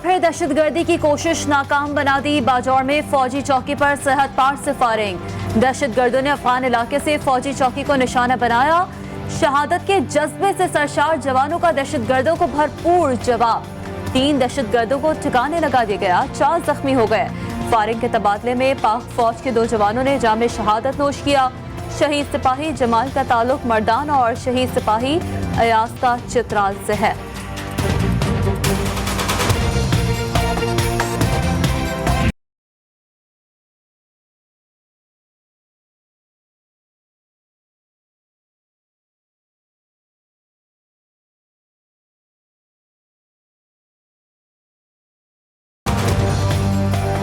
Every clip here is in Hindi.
फिर दहशतगर्दी की कोशिश नाकाम बना दी। बाजौर में फौजी चौकी पर सरहद पार से फायरिंग। दहशतगर्दों ने अफगान इलाके से फौजी चौकी को निशाना बनाया। शहादत के जज्बे से सरशार जवानों का दहशतगर्दों को भरपूर जवाब। 3 दहशतगर्दों को ठिकाने लगा दिया गया, 4 जख्मी हो गए। फायरिंग के तबादले में पाक फौज के 2 जवानों ने जाम शहादत नोश किया। शहीद सिपाही जमाल का ताल्लुक मर्दान और शहीद सिपाही अयाज का चित्राल से है।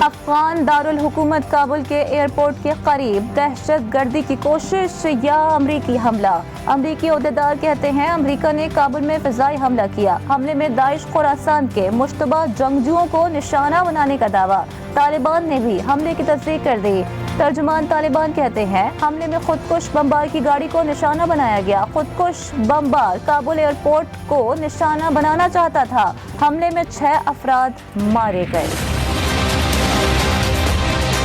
अफगान दारुल हुकूमत काबुल के एयरपोर्ट के करीब दहशत गर्दी की कोशिश या अमरीकी हमला। अमरीकी ओहदेदार कहते हैं अमरीका ने काबुल में फिजाई हमला किया। हमले में दाइश खुरासान के मुश्तबा जंगजुओं को निशाना बनाने का दावा। तालिबान ने भी हमले की तस्दीक कर दी। तर्जुमान तालिबान कहते हैं हमले में खुदकुश बमबार की गाड़ी को निशाना बनाया गया। खुदकुश बमबार काबुल एयरपोर्ट को निशाना बनाना चाहता था। हमले में 6 अफराद मारे गए।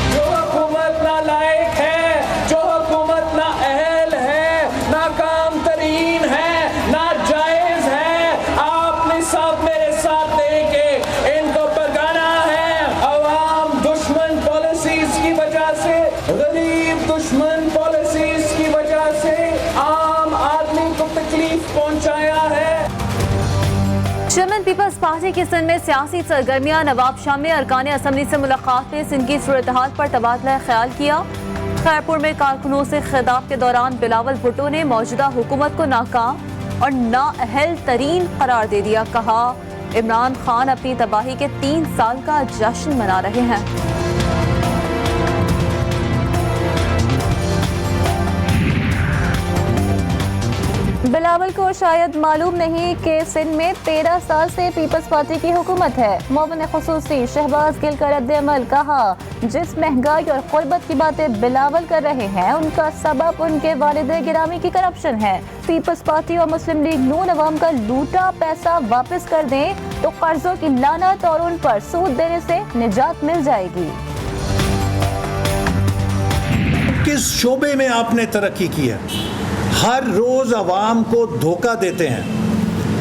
जो हुकूमत ना लायक है, जो हुकूमत ना अहल है, नाकाम तरीन है, ना जायज है, आपने सब मेरे साथ दे के इनको भगाना है। अवाम दुश्मन पॉलिसीज की वजह से, गरीब दुश्मन पॉलिसीज की वजह से आम आदमी को तकलीफ पहुंचाया है। चेयरमैन पीपल्स पार्टी की सिंध में सियासी सरगर्मियां। नवाब शाह में अरकान असम्बली से मुलाकात में सिंध की सूरत हाल पर तबादला ख्याल किया। खैरपुर में कारकुनों से खिताब के दौरान बिलावल भुट्टो ने मौजूदा हुकूमत को नाकाम और नाअहल तरीन करार दे दिया। कहा इमरान खान अपनी तबाही के 3 साल का जश्न मना रहे हैं। बिलावल को शायद मालूम नहीं कि सिंध में 13 साल से पीपल्स पार्टी की हुकूमत है। मुअव्विन खुसूसी शहबाज गिल का रद्द-ए-अमल। कहा जिस महंगाई और गुर्बत की बातें बिलावल कर रहे हैं उनका सबब उनके वालिद गिरामी की करप्शन है। पीपल्स पार्टी और मुस्लिम लीग नून अवाम का लूटा पैसा वापस कर दें तो कर्जों की लानत और उन पर सूद देने से निजात मिल जाएगी। किस शोबे में आपने तरक्की की है? हर रोज आवाम को धोखा देते हैं।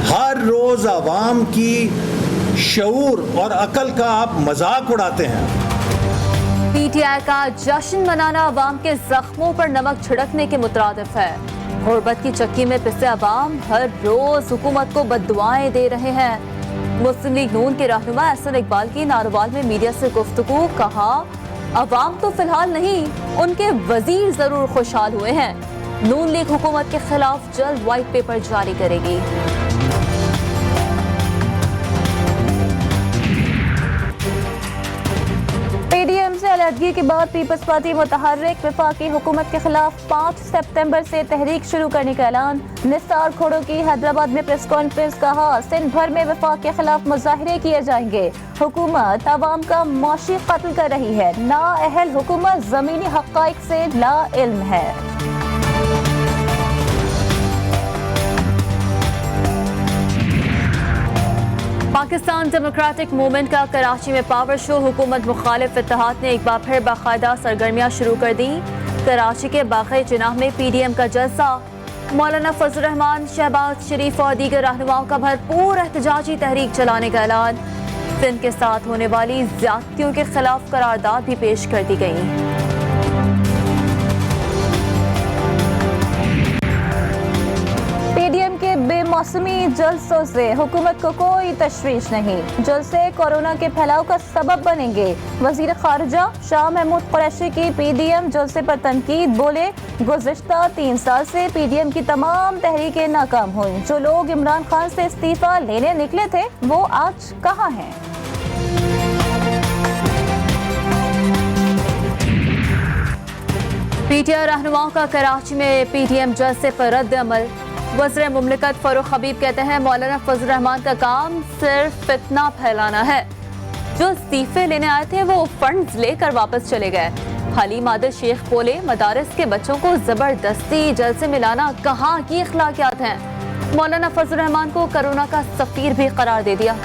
हर रोज आवाम की शऊर और अकल का आप मजाक उड़ाते हैं। पीटीआई का जश्न मनाना अवाम के जख्मों पर नमक छिड़कने के मुतरादिफ है। गुर्बत की चक्की में पिसे अवाम हर रोज हुकूमत को बद्दुआएं दे रहे हैं। मुस्लिम लीग नून के रहनुमा एहसन इकबाल की नारोवाल में मीडिया से गुफ्तगू। कहा अवाम तो फिलहाल नहीं, उनके वजीर जरूर खुशहाल हुए हैं। नून लीग हुकूमत के खिलाफ जल्द व्हाइट पेपर जारी करेगी। पीडीएम से अलहदगी के बाद पीपल्स पार्टी मुतहर्रिक वफाकी हुकूमत के खिलाफ 5 सितंबर से तहरीक शुरू करने का ऐलान। निसार खोड़ो की हैदराबाद में प्रेस कॉन्फ्रेंस। कहा सिंध भर में वफाक के खिलाफ मुजाहिरे किए जाएंगे। हुकूमत अवाम का मौशी कत्ल कर रही है। नाअहल हुकूमत जमीनी हक़ाइक़ से ला इल्म है। पाकिस्तान डेमोक्रेटिक मूवमेंट का कराची में पावर शो। हुकूमत मुखालिफ इत्तेहाद ने एक बार फिर बाकायदा सरगर्मियां शुरू कर दी। कराची के बाग़े जिनाह में पीडीएम का जलसा। मौलाना फजल रहमान, शहबाज शरीफ और दीगर रहनुमाओं का भरपूर एहतजाजी तहरीक चलाने का ऐलान। सिंध के साथ होने वाली ज्यादतियों के खिलाफ करारदाद भी पेश कर दी गई। पीडीएम के बेमौसमी जलसों से हुकूमत को कोई तशवीश नहीं। जलसे कोरोना के फैलाव का सबब बनेंगे। वजीर खारजा शाह महमूद कुरैशी की पीडीएम जलसे पर तनकीद। बोले गुज़िश्ता 3 साल से पीडीएम की तमाम तहरीकें नाकाम हुई। जो लोग इमरान खान से इस्तीफा लेने निकले थे वो आज कहाँ हैं? पीटीआई रहनुमाओं का कराची में पीडीएम जलसे पर रद्द अमल। वज़ीर मुमलिकत फरूख हबीब कहते हैं मौलाना फजल रहमान का काम सिर्फ फितना फैलाना है। जो इस्तीफे लेने आए थे वो फंड्स लेकर वापस चले गए। हलीम आदिल शेख बोले मदारिस के बच्चों को जबरदस्ती जलसे में लाना कहाँ की अखलाकियात हैं। मौलाना फजल रहमान को कोरोना का सफीर भी करार दे दिया।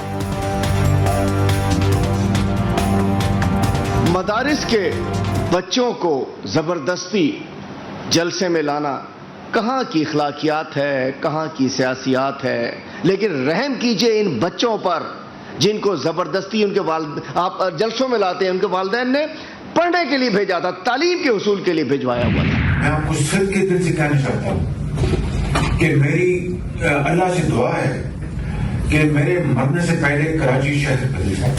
मदारिस के बच्चों को ज़बरदस्ती जलसे में लाना कहाँ की अखलाकियात है, कहाँ की सियासियात है। लेकिन रहम कीजिए इन बच्चों पर जिनको ज़बरदस्ती आप जलसों में लाते हैं। उनके वालिदैन ने पढ़ने के लिए भेजा था, तालीम के उसूल के लिए भिजवाया हुआ था। मैं आपको सिर्फ के दिल से कहना चाहता हूँ कि मेरी अल्लाह से दुआ है कि मेरे मरने से पहले कराची शहर बदल जाए।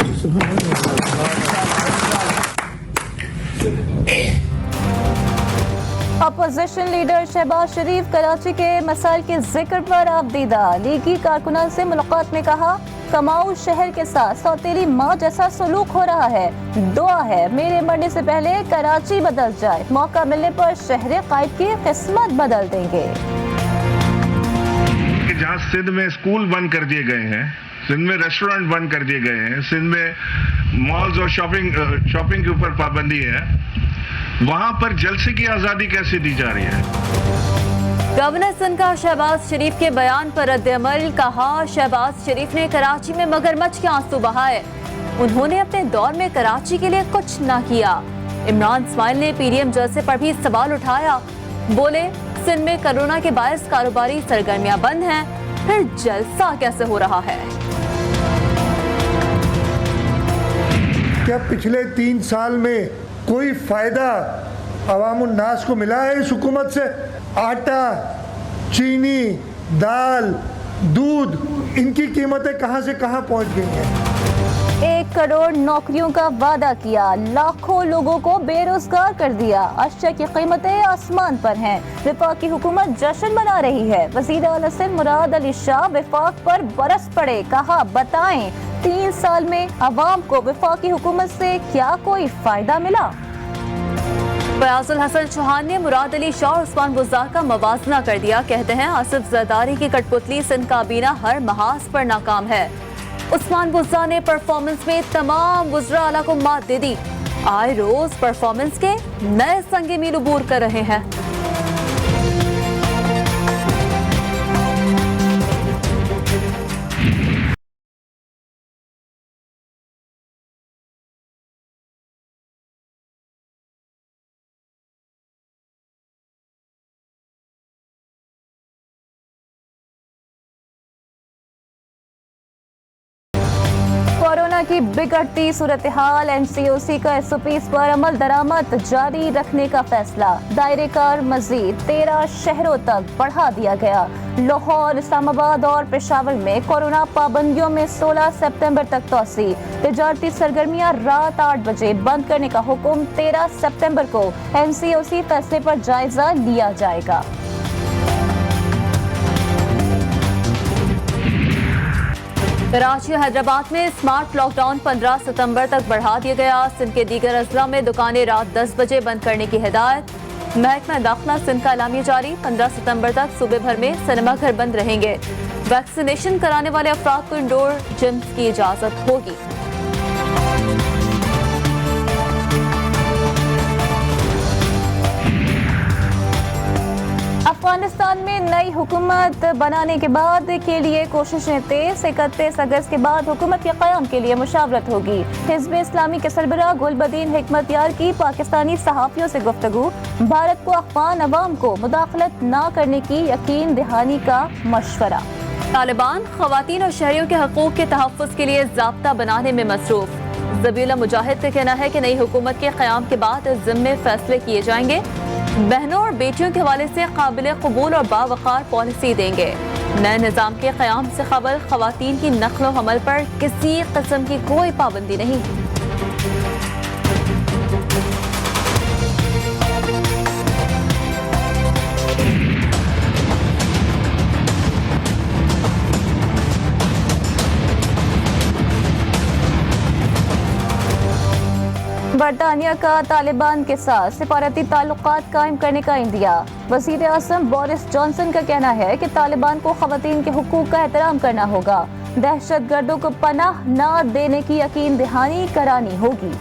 अपोजिशन लीडर शहबाज शरीफ कराची के मसाइल के जिक्र पर आपदीदा। लीगी कारकुनान से मुलाकात में कहा, कमाऊ शहर के साथ सौतेली माँ जैसा सलूक हो रहा है। दुआ है मेरे मरने से पहले कराची बदल जाए। मौका मिलने पर शहर कायद की किस्मत बदल देंगे। जहाँ सिंध में स्कूल बंद कर दिए गए हैं, सिंध में रेस्टोरेंट बंद कर दिए गए हैं, सिंध में मॉल्स और शॉपिंग के ऊपर पाबंदी है, वहां पर जलसे की आजादी कैसे दी जा रही है? गवर्नर सिंध का शहबाज शरीफ के बयान पर रद्द-ए-अमल। कहा, शहबाज शरीफ ने कराची में मगरमच्छ के आंसू बहाए। उन्होंने अपने दौर में कराची के लिए कुछ न किया। इमरान इस्माइल ने पीडीएम जलसे पर भी सवाल उठाया। बोले, सिंध में कोरोना के बायस कारोबारी सरगर्मियां बंद हैं, फिर जलसा कैसे हो रहा है? क्या पिछले 3 साल में कोई फायदा अवामुन नास को मिला है इस हुकूमत से? आटा, चीनी, दाल, दूध, इनकी कीमतें कहां से कहां पहुंच गई हैं। 1 करोड़ नौकरियों का वादा किया, लाखों लोगों को बेरोजगार कर दिया। अशिया की कीमतें आसमान पर हैं। वफाकी हुकूमत जश्न मना रही है। वज़ीर आला सिंध मुराद अली शाह वफाक पर बरस पड़े। कहा, बताएं 3 साल में अवाम को वफाकी हुकूमत से क्या कोई फायदा मिला? फयाजुल हसन चौहान ने मुराद अली शाह और उस्मान बुज़दार का मवाजना कर दिया। कहते हैं, आसिफ जरदारी की कठपुतली सिंध काबीना हर महाज पर नाकाम है। उस्मान बुज़दार ने परफॉर्मेंस में तमाम वुज़रा आला को मात दे दी। आए रोज परफॉर्मेंस के नए संगे मील उबूर कर रहे हैं। कोरोना की बिगड़ती सूरत हाल, एनसीओसी का एसओपीज पर अमल दरामद जारी रखने का फैसला। दायरे कार मजीद 13 शहरों तक बढ़ा दिया गया। लाहौर, इस्लामाबाद और पेशावर में कोरोना पाबंदियों में 16 सितंबर तक तोसी। तिजारती सरगर्मियां रात 8 बजे बंद करने का हुक्म 13 सितंबर को एनसीओसी फैसले पर जायजा लिया जाएगा। कराची हैदराबाद में स्मार्ट लॉकडाउन 15 सितंबर तक बढ़ा दिया गया। सिंध के दीगर अजला में दुकानें रात 10 बजे बंद करने की हिदायत। महकमा दाखिला सिंध का एलामिया जारी। 15 सितंबर तक सूबे भर में सिनेमा घर बंद रहेंगे। वैक्सीनेशन कराने वाले अफराद को इंडोर जिम्स की इजाजत होगी। अफगानिस्तान में नई हुकूमत बनाने के बाद के लिए कोशिशें तेज। 31 अगस्त के बाद हुकूमत के क़याम के लिए मुशावरत होगी। हिज़्ब इस्लामी के सरबराह गुलबदीन हिकमतयार की पाकिस्तानी सहाफ़ियों से गुफ्तगू। भारत को अफ़गान अवाम को मुदाखलत न करने की यकीन दहानी का मशवरा। तालिबान ख़वातीन और शहरियों के हकूक़ के तहफ़्फ़ुज़ के लिए ज़ाब्ता बनाने में मसरूफ़। ज़बीउल्लाह मुजाहिद का कहना है कि नई हुकूमत के क़याम के बाद इस ज़िम्मे फैसले किए जाएंगे। बहनों और बेटियों के हवाले से काबिल कबूल और बावकार पॉलिसी देंगे। नए निज़ाम के क़याम से क़बल ख़वातीन की नक़्ल हमल पर किसी किस्म की कोई पाबंदी नहीं। बरतानिया का तालिबान के साथ सिफारती ताल्लुकात कायम करने का इंदिया। वज़ीर आज़म बोरिस जॉनसन का कहना है कि तालिबान को ख़वातीन के हुकूक का एहतराम करना होगा। दहशत गर्दों को पनाह न देने की यकीन दहानी करानी होगी।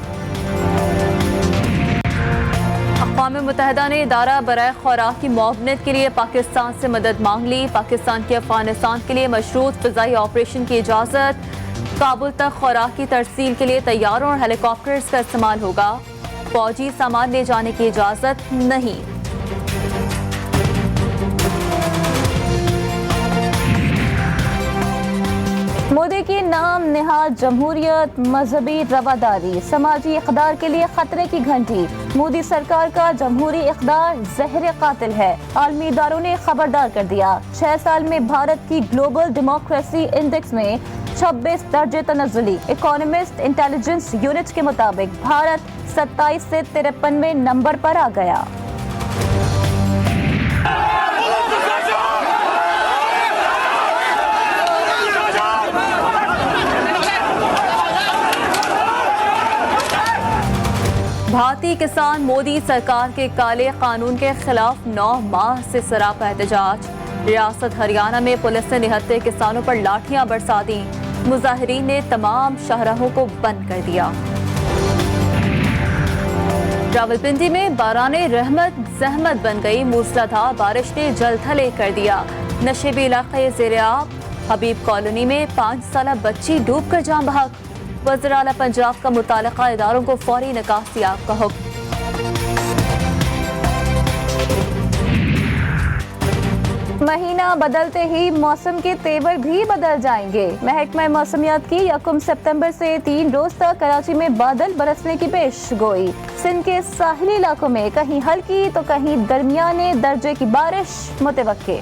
अक़वाम मुत्तहिदा ने इदारा बराए ख़ुराक की मुआवनत के लिए पाकिस्तान से मदद मांग ली। पाकिस्तान की अफ़गानिस्तान के लिए मशरूत फ़िज़ाई ऑपरेशन की इजाज़त। काबुल तक खुराक की तरसील के लिए तैयारों और हेलीकॉप्टर्स का इस्तेमाल होगा। फौजी सामान ले जाने की इजाजत नहीं। मोदी की नाम निहाद जमहूरियत, मजहबी रवादारी, समाजी इक़दार के लिए खतरे की घंटी। मोदी सरकार का जमहूरी इक़दार जहर कातिल है, आलमी इदारों ने खबरदार कर दिया। 6 साल में भारत की ग्लोबल डेमोक्रेसी इंडेक्स में 26 दर्जे तनज़्ज़ुली। इकोनॉमिस्ट इंटेलिजेंस यूनिट के मुताबिक भारत 27 से 53वें नंबर पर आ गया। भारतीय किसान मोदी सरकार के काले कानून के खिलाफ 9 माह से सरापा एहतजाज। रियासत हरियाणा में पुलिस ने 73 किसानों पर लाठियां बरसा दी। मुजाहिरीन ने तमाम शाहराहों को बंद कर दिया। रावलपिंडी में बाराने रहमत जहमत बन गई। मूसलाधार बारिश ने जलथल कर दिया। नशेबी इलाके ज़ेर-ए-आब। हबीब कॉलोनी में 5 साला बच्ची डूब कर जान बहक। वज़ीर आला पंजाब का मुतालिका इदारों को फौरी निकासियाब का हुक्म। महीना बदलते ही मौसम के तेवर भी बदल जाएंगे। महकमा मौसमियात की 1 सितंबर से 3 रोज तक कराची में बादल बरसने की पेशगोई। सिंध के साहिली इलाकों में कहीं हल्की तो कहीं दरमियाने दर्जे की बारिश मुतवक्के।